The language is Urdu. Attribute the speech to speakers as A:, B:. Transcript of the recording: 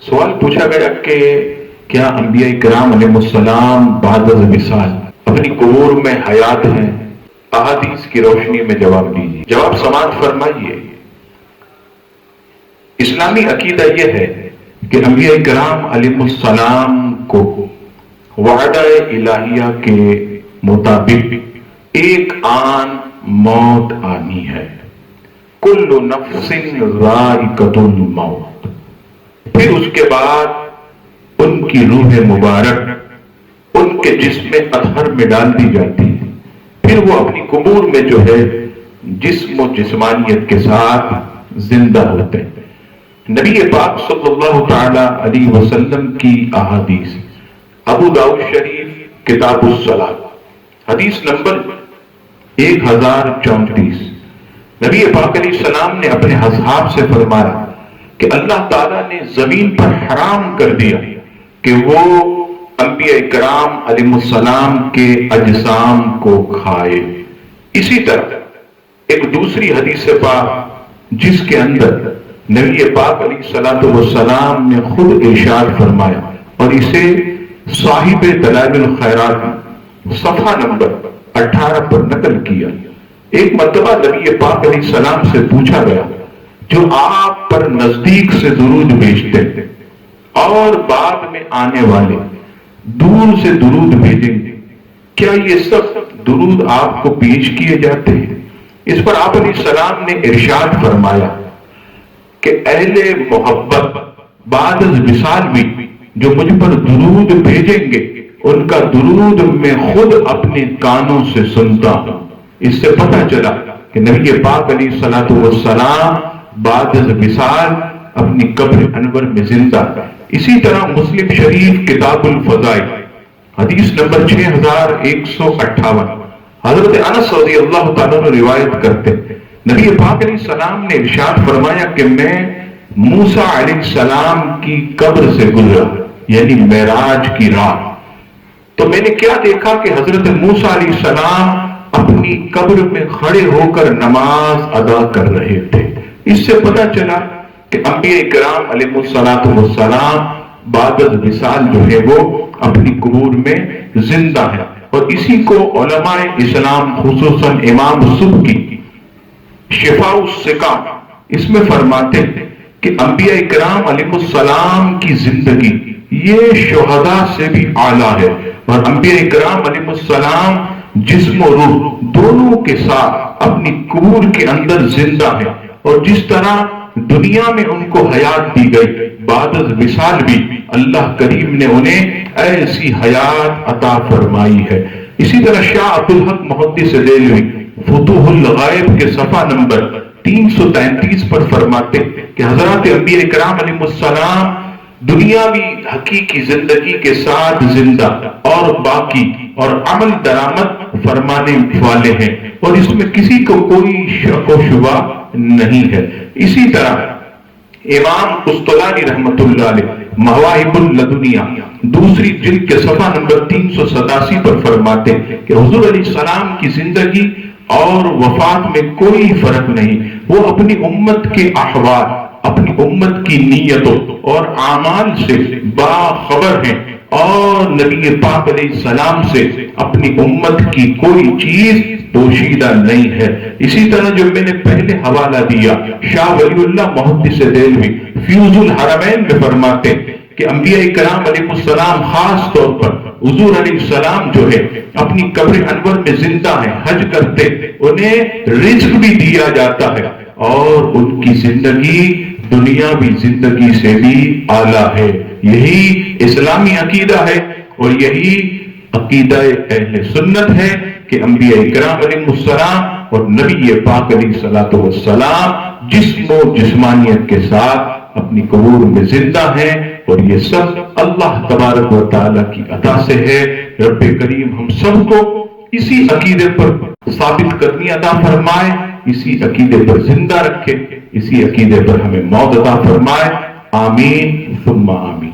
A: سوال پوچھا گیا کہ کیا انبیاء کرام علیہ السلام بعد از وصال اپنی قبور میں حیات ہیں؟ احادیث کی روشنی میں جواب دیجیے، جواب سماعت فرمائیے۔ اسلامی عقیدہ یہ ہے کہ انبیاء کرام علیہ السلام کو وعدہ الہیہ کے مطابق ایک آن موت آنی ہے، کل نفس ذائقۃ الموت۔ پھر اس کے بعد ان کی روح مبارک ان کے جسم اطہر میں ڈال دی جاتی ہے، پھر وہ اپنی قبور میں جو ہے جسم و جسمانیت کے ساتھ زندہ ہوتے ہیں۔ نبی پاک صلی اللہ تعالی علیہ وسلم کی احادیث، ابو داؤد شریف کتاب الصلاۃ حدیث نمبر 1034، نبی پاک علیہ السلام نے اپنے اصحاب سے فرمایا کہ اللہ تعالیٰ نے زمین پر حرام کر دیا کہ وہ انبیاء کرام علیہ السلام کے اجسام کو کھائے۔ اسی طرح ایک دوسری حدیث پاک جس کے اندر نبی پاک علیہ السلام نے خود ارشاد فرمایا اور اسے صاحب دلائل الخیرات صفحہ نمبر 18 پر نقل کیا۔ ایک مرتبہ نبی پاک علیہ السلام سے پوچھا گیا، جو آپ پر نزدیک سے درود بھیجتے اور بعد میں آنے والے دور سے درود بھیجیں گے، کیا یہ سب درود آپ کو پیش کیے جاتے ہیں؟ اس پر آپ علیہ السلام نے ارشاد فرمایا کہ اہل محبت بعد از وصال بھی جو مجھ پر درود بھیجیں گے ان کا درود میں خود اپنے کانوں سے سنتا ہوں۔ اس سے پتہ چلا کہ نبی پاک علیہ السلام بعد از وصال اپنی قبر انور میں زندہ۔ اسی طرح مسلم شریف کتاب الفضائل حدیث نمبر 6158، حضرت انس رضی اللہ تعالیٰ نے روایت کرتے نبی پاک علیہ السلام نے ارشاد فرمایا کہ میں موسیٰ علیہ السلام کی قبر سے گزرا، یعنی معراج کی رات، تو میں نے کیا دیکھا کہ حضرت موسیٰ علیہ السلام اپنی قبر میں کھڑے ہو کر نماز ادا کر رہے تھے۔ اس سے پتہ چلا کہ انبیاء کرام علیہ السلام بعد از وصال جو ہے وہ اپنی قبور میں زندہ ہے، اور اسی کو علماء اسلام خصوصاً امام سبکی شفاء السقام اس میں فرماتے ہیں کہ انبیاء کرام علیہ السلام کی زندگی یہ شہداء سے بھی اعلیٰ ہے، اور انبیاء کرام علیہ السلام جسم و روح دونوں کے ساتھ اپنی قبور کے اندر زندہ ہے، اور جس طرح دنیا میں ان کو حیات دی گئی بعد از وصال بھی اللہ کریم نے انہیں ایسی حیات عطا فرمائی ہے۔ اسی طرح شاہ عبدالحق محدث دہلوی فتوح الغائب کے صفحہ نمبر 333 پر فرماتے کہ حضرات انبیاء کرام علیہ السلام دنیاوی حقیقی زندگی کے ساتھ زندہ اور باقی اور عمل درآمد فرمانے والے ہیں، اور اس میں کسی کو کوئی شک و شبہ نہیں ہے۔ اسی طرح امام قسطلانی رحمت اللہ علیہ مواہب اللدنیہ دوسری جلد کے صفحہ نمبر 387 پر فرماتے کہ حضور علیہ السلام کی زندگی اور وفات میں کوئی فرق نہیں، وہ اپنی امت کے احوال، اپنی امت کی نیتوں اور اعمال سے باخبر ہیں، اور نبی پاک علیہ السلام سے اپنی امت کی کوئی چیز پوشیدہ نہیں ہے۔ اسی طرح جو میں نے پہلے حوالہ دیا شاہ ولی اللہ محدث دہلوی فیوز الحرمین میں فرماتے کہ انبیاء کرام علیہ السلام خاص طور پر حضور علیہ السلام جو ہے اپنی قبر انور میں زندہ ہیں، حج کرتے، انہیں رزق بھی دیا جاتا ہے، اور ان کی زندگی دنیاوی زندگی سے بھی اعلیٰ ہے۔ یہی اسلامی عقیدہ ہے، اور یہی عقیدہ اہل سنت ہے کہ انبیاء کرام علیہ السلام اور نبی پاک علیہ السلام جسم و جسمانیت کے ساتھ اپنی قبور میں زندہ ہیں، اور یہ سب اللہ تبارک و تعالیٰ کی عطا سے ہے۔ رب کریم ہم سب کو اسی عقیدے پر ثابت قدمی عطا فرمائے، اسی عقیدے پر زندہ رکھے، اسی عقیدے پر ہمیں موت عطا فرمائے، آمین ثم آمین۔